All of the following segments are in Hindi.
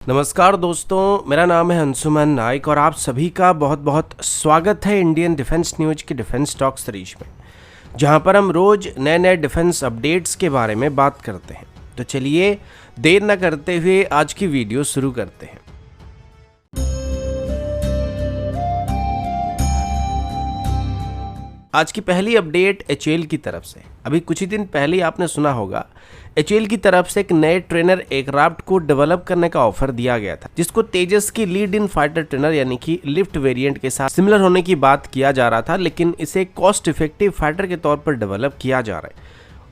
नमस्कार दोस्तों, मेरा नाम है अंशुमन नाइक और आप सभी का बहुत बहुत स्वागत है इंडियन डिफेंस न्यूज की डिफेंस टॉक सीरीज में, जहां पर हम रोज नए नए डिफेंस अपडेट्स के बारे में बात करते हैं। तो चलिए देर न करते हुए आज की वीडियो शुरू करते हैं। आज की पहली अपडेट एचएएल की तरफ से। अभी कुछ ही दिन पहले आपने सुना होगा एचएएल की तरफ से एक नए ट्रेनर एयरक्राफ्ट को डेवलप करने का ऑफर दिया गया था, जिसको तेजस की लीड इन फाइटर ट्रेनर यानी कि लिफ्ट वेरिएंट के साथ सिमिलर होने की बात किया जा रहा था, लेकिन इसे कॉस्ट इफेक्टिव फाइटर के तौर पर डेवलप किया जा रहा है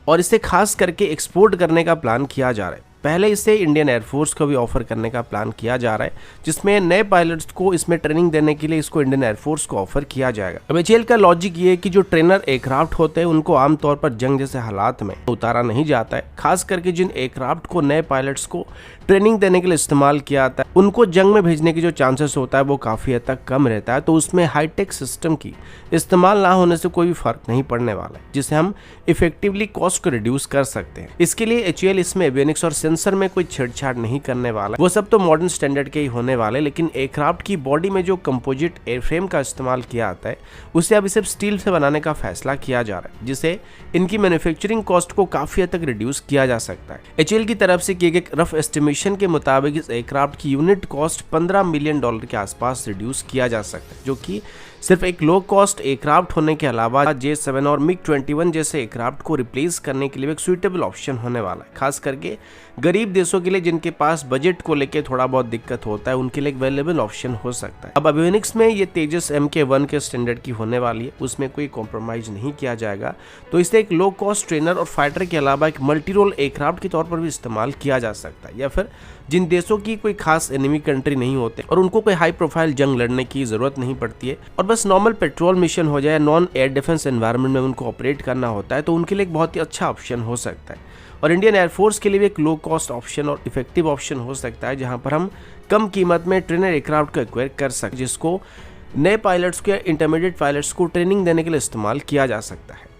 और इसे खास करके एक्सपोर्ट करने का प्लान किया जा रहा है। पहले इसे इंडियन एयरफोर्स को भी ऑफर करने का प्लान किया जा रहा है, जिसमें नए पायलट्स को इसमें ट्रेनिंग देने के लिए इसको इंडियन एयरफोर्स को ऑफर किया जाएगा। अब एचएएल का लॉजिक ये है कि जो ट्रेनर एयरक्राफ्ट होते हैं उनको आमतौर पर जंग जैसे हालात में उतारा नहीं जाता है, खास करके जिन एयरक्राफ्ट को नए पायलट्स को ट्रेनिंग देने के लिए इस्तेमाल किया जाता है उनको जंग में भेजने की जो चांसेस होता है वो काफ़ी हद तक कम रहता है। तो उसमें हाईटेक सिस्टम की इस्तेमाल ना होने से कोई भी फर्क नहीं पड़ने वाला है, जिससे हम इफेक्टिवली कॉस्ट को रिड्यूस कर सकते हैं। इसके लिए एचएएल इसमें एवियोनिक्स और सेंसर में कोई छेड़छाड़ नहीं करने वाला है, वो सब तो मॉडर्न स्टैंडर्ड के ही होने वाले। लेकिन एयरक्राफ्ट की बॉडी में जो कंपोजिट एयरफ्रेम का इस्तेमाल किया जाता है उसे अभी सिर्फ स्टील से बनाने का फैसला किया जा रहा है, जिससे इनकी मैन्युफैक्चरिंग कॉस्ट को काफी हद तक रिड्यूस किया जा सकता है। एचएएल की तरफ से किए गए रफ एस्टिमेशन के मुताबिक इस एयरक्राफ्ट की यूनिट कॉस्ट $15 मिलियन के आसपास रिड्यूस किया जा सकता है, जो कि सिर्फ एक लो कॉस्ट एयरक्राफ्ट होने के अलावा J7 और MiG-21 जैसे एयरक्राफ्ट को रिप्लेस करने के लिए एक सुइटेबल ऑप्शन होने वाला है, खास करके गरीब देशों के लिए जिनके पास बजट को लेकर थोड़ा बहुत दिक्कत होता है, उनके लिए एक अवेलेबल ऑप्शन हो सकता है। अब एवियोनिक्स में ये तेजस MK1 के स्टैंडर्ड की होने वाली है, उसमें कोई कॉम्प्रोमाइज नहीं किया जाएगा, तो इसे एक लो कॉस्ट ट्रेनर और फाइटर के अलावा एक मल्टी रोल एयरक्राफ्ट के तौर पर भी इस्तेमाल किया जा सकता है, या फिर जिन देशों की कोई खास एनिमी कंट्री नहीं होते और उनको कोई हाई प्रोफाइल जंग लड़ने की जरूरत नहीं पड़ती है और बस नॉर्मल पेट्रोल मिशन हो जाए, नॉन एयर डिफेंस एनवायरनमेंट में उनको ऑपरेट करना होता है, तो उनके लिए एक बहुत ही अच्छा ऑप्शन हो सकता है। और इंडियन एयरफोर्स के लिए भी एक लो कॉस्ट ऑप्शन और इफेक्टिव ऑप्शन हो सकता है, जहां पर हम कम कीमत में ट्रेनर एयरक्राफ्ट को एक्वायर कर सकते, जिसको नए पायलट्स को या इंटरमीडिएट पायलट्स को ट्रेनिंग देने के लिए इस्तेमाल किया जा सकता है।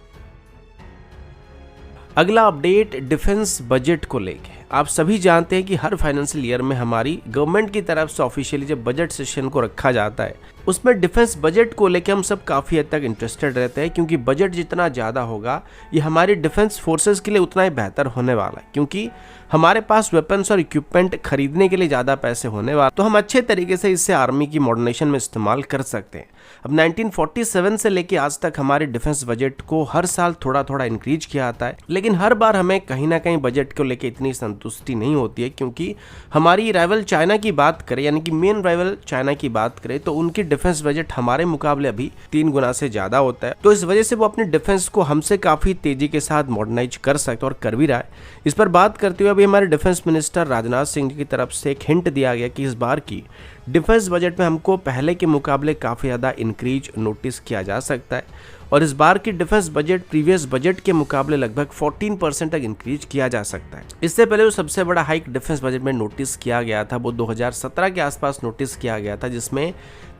अगला अपडेट डिफेंस बजट को लेके। आप सभी जानते हैं कि हर फाइनेंशियल ईयर में हमारी गवर्नमेंट की तरफ से ऑफिशियली जब बजट सेशन को रखा जाता है उसमें डिफेंस बजट को लेके हम सब काफ़ी हद तक इंटरेस्टेड रहते हैं, क्योंकि बजट जितना ज़्यादा होगा ये हमारी डिफेंस फोर्सेस के लिए उतना ही बेहतर होने वाला है, क्योंकि हमारे पास वेपन्स और इक्विपमेंट खरीदने के लिए ज़्यादा पैसे होने वाले, तो हम अच्छे तरीके से इससे आर्मी की मॉडर्नाइजेशन में इस्तेमाल कर सकते हैं। अब 1947 से लेके आज तक हमारे डिफेंस बजट को हर साल थोड़ा थोड़ा इंक्रीज किया जाता है, लेकिन हर बार हमें कहीं ना कहीं बजट को लेके इतनी संतुष्टि नहीं होती है, क्योंकि हमारी राइवल चाइना की बात करें, यानी कि मेन राइवल चाइना की बात करें, तो उनकी डिफेंस बजट हमारे मुकाबले अभी 3 गुना से ज्यादा होता है। तो इस वजह से वो अपने डिफेंस को हमसे काफी तेजी के साथ मॉडर्नाइज कर सकते हैं और कर भी रहा है। इस पर बात करते हुए अभी हमारे डिफेंस मिनिस्टर राजनाथ सिंह जी की तरफ से एक हिंट दिया गया कि इस बार की डिफेंस बजट में हमको पहले के मुकाबले काफ़ी ज़्यादा इंक्रीज नोटिस किया जा सकता है और इस बार की डिफेंस बजट प्रीवियस बजट के मुकाबले लगभग 14% तक इंक्रीज किया जा सकता है। इससे पहले जो सबसे बड़ा हाइक डिफेंस बजट में नोटिस किया गया था वो 2017 के आसपास नोटिस किया गया था, जिसमें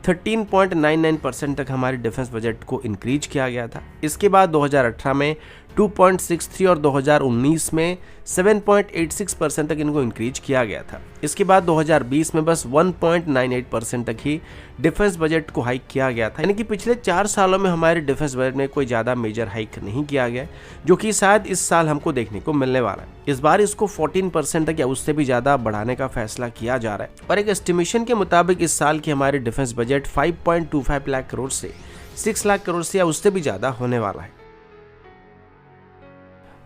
13.99% तक हमारे डिफेंस बजट को इंक्रीज किया गया था। इसके बाद 2018 में 2.63 और 2019 में 7.86% तक इनको इंक्रीज किया गया था। इसके बाद 2020 में बस 1.98% तक ही डिफेंस बजट को हाइक किया गया था, यानी कि पिछले 4 सालों में हमारे डिफेंस बजट में कोई ज़्यादा मेजर हाइक नहीं किया गया, जो कि शायद इस साल हमको देखने को मिलने वाला है। इस बार इसको 14% तक या उससे भी ज़्यादा बढ़ाने का फैसला किया जा रहा है और एक एस्टिमेशन के मुताबिक इस साल की हमारी डिफेंस बजट 5.25 लाख करोड़ से 6 लाख करोड़ से या उससे भी ज़्यादा होने वाला है।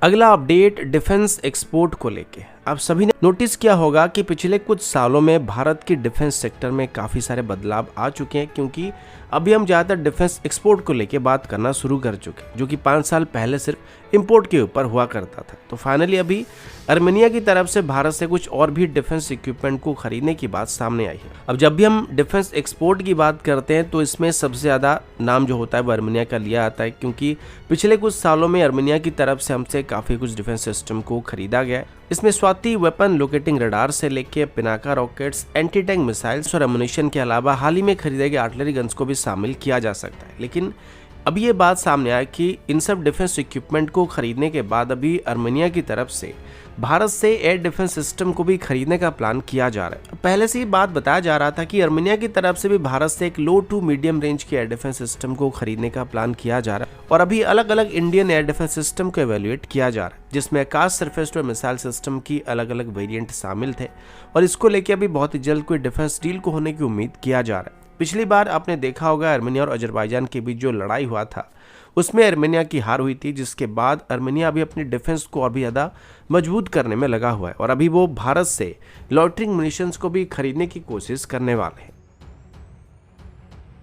अगला अपडेट डिफेंस एक्सपोर्ट को लेके। आप सभी ने नोटिस किया होगा कि पिछले कुछ सालों में भारत की डिफेंस सेक्टर में काफ़ी सारे बदलाव आ चुके हैं, क्योंकि अभी हम ज़्यादातर डिफेंस एक्सपोर्ट को लेके बात करना शुरू कर चुके हैं, जो कि 5 साल पहले सिर्फ इंपोर्ट के ऊपर हुआ करता था। तो फाइनली अभी आर्मेनिया की तरफ से भारत से कुछ और भी डिफेंस इक्विपमेंट को खरीदने की बात सामने आई है। अब जब भी हम डिफेंस एक्सपोर्ट की बात करते हैं तो इसमें सबसे ज़्यादा नाम जो होता है वो आर्मेनिया का लिया आता है, क्योंकि पिछले कुछ सालों में आर्मेनिया की तरफ से हमसे काफ़ी कुछ डिफेंस सिस्टम को खरीदा गया है। इसमें स्वाति वेपन लोकेटिंग रडार से लेके Pinaka rockets, anti tank missiles और एमुनिशन के अलावा हाल ही में खरीदे गए आर्टिलरी गन्स को भी शामिल किया जा सकता है। लेकिन अभी ये बात सामने आया कि इन सब डिफेंस इक्विपमेंट को खरीदने के बाद अभी आर्मेनिया की तरफ से भारत से एयर डिफेंस सिस्टम को भी खरीदने का प्लान किया जा रहा है। पहले से ही बात बताया जा रहा था कि आर्मेनिया की तरफ से भी भारत से एक लो टू मीडियम रेंज के एयर डिफेंस सिस्टम को खरीदने का प्लान किया जा रहा है और अभी अलग अलग इंडियन एयर डिफेंस सिस्टम को एवेल्युएट किया जा रहा है, जिसमें आकाश सरफेस टू मिसाइल सिस्टम की अलग अलग वेरिएंट शामिल थे और इसको लेकर अभी बहुत ही जल्द कोई डिफेंस डील को होने की उम्मीद किया जा रहा है। पिछली बार आपने देखा होगा आर्मेनिया और अजरबैजान के बीच जो लड़ाई हुआ था उसमें आर्मेनिया की हार हुई थी, जिसके बाद आर्मेनिया अभी अपनी डिफेंस को और भी ज़्यादा मजबूत करने में लगा हुआ है और अभी वो भारत से लॉटरिंग म्यूनिशंस को भी खरीदने की कोशिश करने वाले हैं।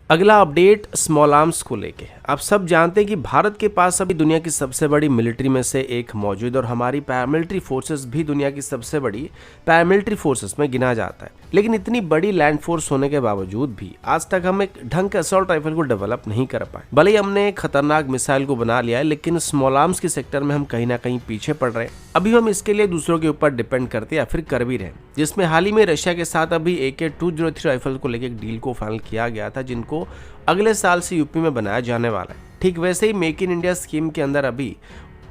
अगला अपडेट स्मॉल आर्म्स को लेके। आप सब जानते हैं कि भारत के पास अभी दुनिया की सबसे बड़ी मिलिट्री में से एक मौजूद और हमारी पैरामिलिट्री फोर्सेस भी दुनिया की सबसे बड़ी पैरामिलिट्री फोर्सेस में गिना जाता है। लेकिन इतनी बड़ी लैंड फोर्स होने के बावजूद भी आज तक हम एक ढंग के असॉल्ट राइफल को डेवलप नहीं कर पाए। भले ही हमने खतरनाक मिसाइल को बना लिया है, लेकिन स्मॉल आर्म्स के सेक्टर में हम कहीं ना कहीं पीछे पड़ रहे हैं। अभी हम इसके लिए दूसरों के ऊपर डिपेंड करते या फिर कर भी रहे, जिसमें हाल ही में रशिया के साथ अभी AK-203 राइफल को लेकर एक डील को फाइनल किया गया था, जिनको अगले साल से यूपी में बनाया जाने वाला है। ठीक वैसे ही मेक इन इंडिया स्कीम के अंदर अभी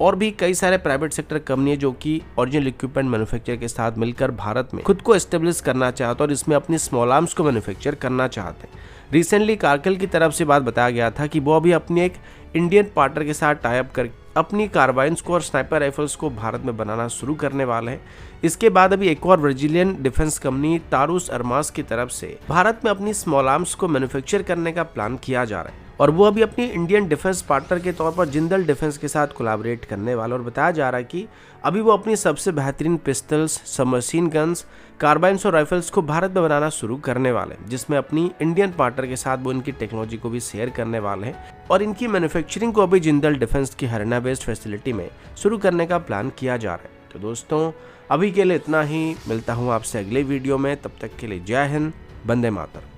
और भी कई सारे प्राइवेट सेक्टर कंपनियां जो कि ओरिजिनल इक्विपमेंट मैन्युफैक्चर के साथ मिलकर भारत में खुद को एस्टेब्लिश करना चाहते और इसमें अपनी स्मॉल आर्म्स को मैन्युफैक्चर करना चाहते हैं। रिसेंटली कारगिल की तरफ से बात बताया गया था कि वो अभी अपनी एक इंडियन पार्टनर के साथ टाई अप कर अपनी कार्बाइन्स को और स्नाइपर राइफल्स को भारत में बनाना शुरू करने वाले हैं। इसके बाद अभी एक और ब्राजीलियन डिफेंस कंपनी तारूस अरमास की तरफ से भारत में अपनी स्मॉल आर्म्स को मैन्युफैक्चर करने का प्लान किया जा रहा है और वो अभी अपनी इंडियन डिफेंस पार्टनर के तौर पर जिंदल डिफेंस के साथ कोलैबोरेट करने वाला और बताया जा रहा है कि अभी वो अपनी सबसे बेहतरीन पिस्टल्स, सबमशीन गन्स, कार्बाइन्स और राइफल्स को भारत में बनाना शुरू करने वाले हैं, जिसमें अपनी इंडियन पार्टनर के साथ वो इनकी टेक्नोलॉजी को भी शेयर करने वाले हैं और इनकी मैन्युफैक्चरिंग को अभी जिंदल डिफेंस की हरियाणा बेस्ड फैसिलिटी में शुरू करने का प्लान किया जा रहा है। तो दोस्तों अभी के लिए इतना ही, मिलता हूँ आपसे अगले वीडियो में, तब तक के लिए जय हिंद, वंदे मातरम।